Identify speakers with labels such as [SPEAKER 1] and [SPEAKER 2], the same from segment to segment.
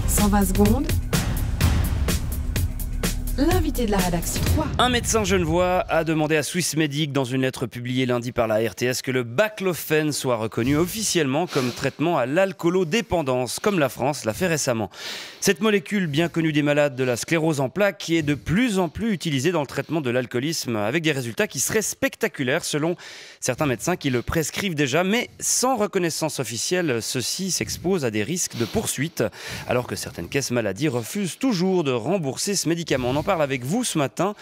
[SPEAKER 1] 120 secondes. L'invité de la rédaction.
[SPEAKER 2] Un médecin genevois a demandé à Swissmedic, dans une lettre publiée lundi par la RTS, que le baclofen soit reconnu officiellement comme traitement à l'alcoolodépendance, comme la France l'a fait récemment. Cette molécule bien connue des malades de la sclérose en plaques qui est de plus en plus utilisée dans le traitement de l'alcoolisme, avec des résultats qui seraient spectaculaires selon certains médecins qui le prescrivent déjà, mais sans reconnaissance officielle, ceux-ci s'exposent à des risques de poursuite, alors que certaines caisses maladies refusent toujours de rembourser ce médicament. On en parle avec vous ce matin.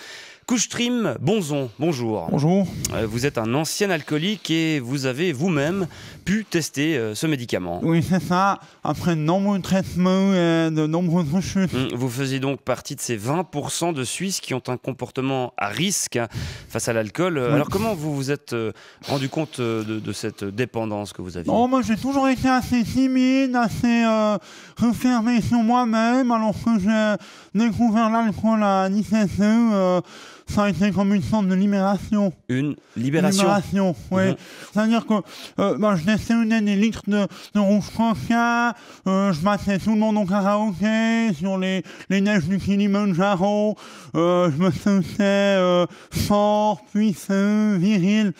[SPEAKER 2] Kustrim Bonzon, bonjour.
[SPEAKER 3] Bonjour.
[SPEAKER 2] Vous êtes un ancien alcoolique et vous avez vous-même pu tester ce médicament.
[SPEAKER 3] Oui, c'est ça. Après de nombreux traitements et de nombreuses rechutes.
[SPEAKER 2] Vous faisiez donc partie de ces 20% de Suisses qui ont un comportement à risque face à l'alcool.
[SPEAKER 3] Oui.
[SPEAKER 2] Alors comment vous vous êtes rendu compte de cette dépendance que vous aviez?
[SPEAKER 3] Oh, moi j'ai toujours été assez timide, assez refermé sur moi-même. Alors que j'ai découvert l'alcool à 17 ans, ça a été comme une sorte de libération.
[SPEAKER 2] Une libération?
[SPEAKER 3] Libération, oui. C'est-à-dire que je descendais des litres de rouge coca, je battais tout le monde au karaoké, sur les neiges du Kilimanjaro, je me sentais fort, puissant, viril,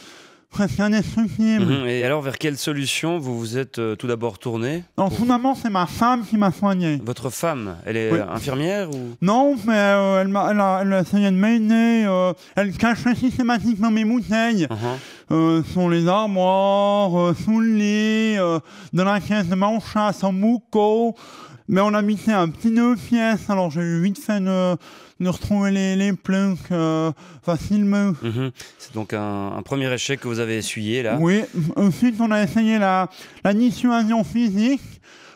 [SPEAKER 3] presque indestructible.
[SPEAKER 2] Et alors, vers quelle solution vous vous êtes tout d'abord tourné?
[SPEAKER 3] Alors, tout d'abord, c'est ma femme qui m'a soigné.
[SPEAKER 2] Votre femme, elle est
[SPEAKER 3] Oui.
[SPEAKER 2] infirmière ou...
[SPEAKER 3] Non, mais elle a essayé de m'aider. Elle cachait systématiquement mes bouteilles sur les armoires, sous le lit, dans la caisse de mon chat, sans mouco. Mais on habitait un petit 9 pièces, alors j'ai eu vite fait de retrouver les plaques facilement.
[SPEAKER 2] C'est donc un premier échec que vous avez essuyé là.
[SPEAKER 3] Oui, ensuite on a essayé la dissuasion physique.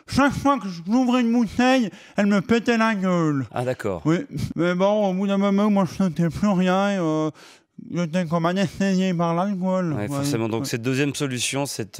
[SPEAKER 3] Chaque fois que j'ouvrais une bouteille, elle me pétait la gueule.
[SPEAKER 2] Ah d'accord.
[SPEAKER 3] Oui, mais bon, au bout d'un moment, moi je ne sentais plus rien. J'étais comme anesthésié par l'alcool.
[SPEAKER 2] Ouais, forcément, donc cette deuxième solution s'est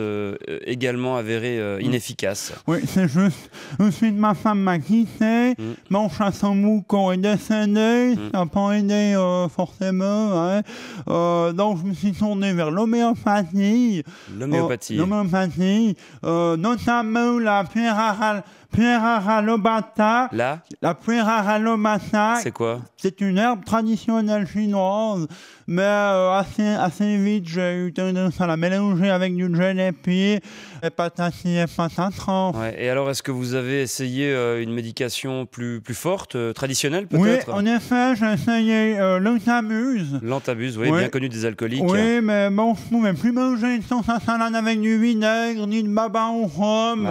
[SPEAKER 2] également avérée inefficace.
[SPEAKER 3] Oui, c'est juste. Ensuite, ma femme m'a quitté, mon chat sans moucon est décédé, ça n'a pas aidé forcément. Donc, je me suis tourné vers l'homéopathie.
[SPEAKER 2] L'homéopathie.
[SPEAKER 3] L'homéopathie, notamment la Puerara lobata. La Puerara lobata.
[SPEAKER 2] C'est quoi?
[SPEAKER 3] C'est une herbe traditionnelle chinoise, mais assez vite, j'ai eu tendance à la mélanger avec du génépi, et patati et patatran.
[SPEAKER 2] Ouais, et alors, est-ce que vous avez essayé une médication plus forte, traditionnelle peut-être?
[SPEAKER 3] Oui, en effet, j'ai essayé l'antabuse.
[SPEAKER 2] L'antabuse, oui, bien connu des alcooliques.
[SPEAKER 3] Oui, mais bon, je ne pouvais plus manger de sauce à salade avec du vinaigre, ni de baba au rhum,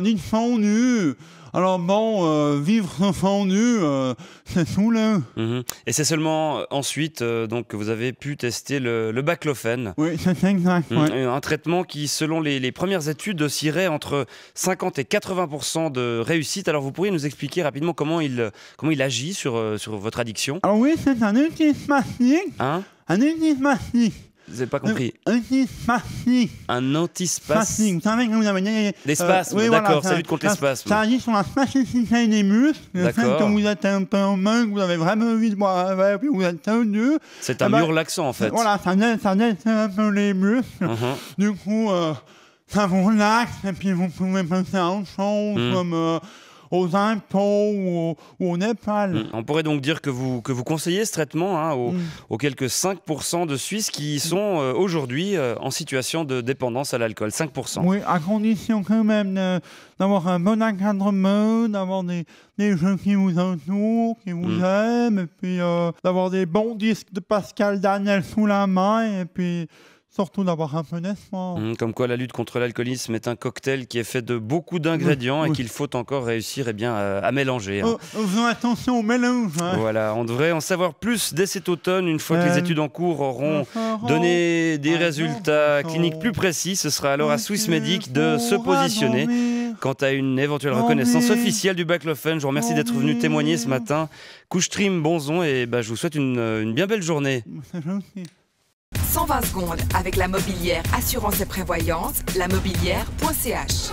[SPEAKER 3] ni de fondue. Alors bon, vivre sans fondue, c'est saoulant.
[SPEAKER 2] Et c'est seulement ensuite donc, que vous avez pu tester le baclofen.
[SPEAKER 3] Oui, c'est exact.
[SPEAKER 2] Un traitement qui, selon les premières études, oscillerait entre 50 et 80% de réussite. Alors vous pourriez nous expliquer rapidement comment il agit sur votre addiction?
[SPEAKER 3] Alors oui, c'est un antispastique.
[SPEAKER 2] Un
[SPEAKER 3] antispastique.
[SPEAKER 2] Vous n'avez pas compris?
[SPEAKER 3] Antispastique.
[SPEAKER 2] Un antispasme.
[SPEAKER 3] Vous savez que vous avez
[SPEAKER 2] des spasmes, oui, d'accord, ça lutte contre les spasmes.
[SPEAKER 3] Ça agit sur la spasticité des muscles. Le fait que vous êtes un peu en main, que vous avez vraiment envie de boire un verre, puis vous êtes tendu.
[SPEAKER 2] C'est un mur relaxant en fait.
[SPEAKER 3] Voilà, ça aide un peu les muscles. Du coup, ça vous relaxe, et puis vous pouvez penser à autre chose, comme aux impôts ou au Népal.
[SPEAKER 2] On pourrait donc dire que vous conseillez ce traitement aux quelques 5% de Suisses qui sont aujourd'hui en situation de dépendance à l'alcool. 5%.
[SPEAKER 3] Oui, à condition quand même d'avoir un bon encadrement, d'avoir des gens qui vous entourent, qui vous aiment, et puis d'avoir des bons disques de Pascal Daniel sous la main, et puis surtout d'avoir un peu d'espoir.
[SPEAKER 2] Comme quoi la lutte contre l'alcoolisme est un cocktail qui est fait de beaucoup d'ingrédients et qu'il faut encore réussir à mélanger.
[SPEAKER 3] Faisons attention au mélange.
[SPEAKER 2] Voilà, on devrait en savoir plus dès cet automne, une fois que les études en cours auront donné des résultats cliniques plus précis. Ce sera alors à Swissmedic de se positionner quant à une éventuelle reconnaissance officielle du baclofen. Je vous remercie d'être venu témoigner ce matin. Kustrim Bonzon, et je vous souhaite une bien belle journée.
[SPEAKER 1] 120 secondes avec la mobilière assurance et prévoyance, lamobilière.ch.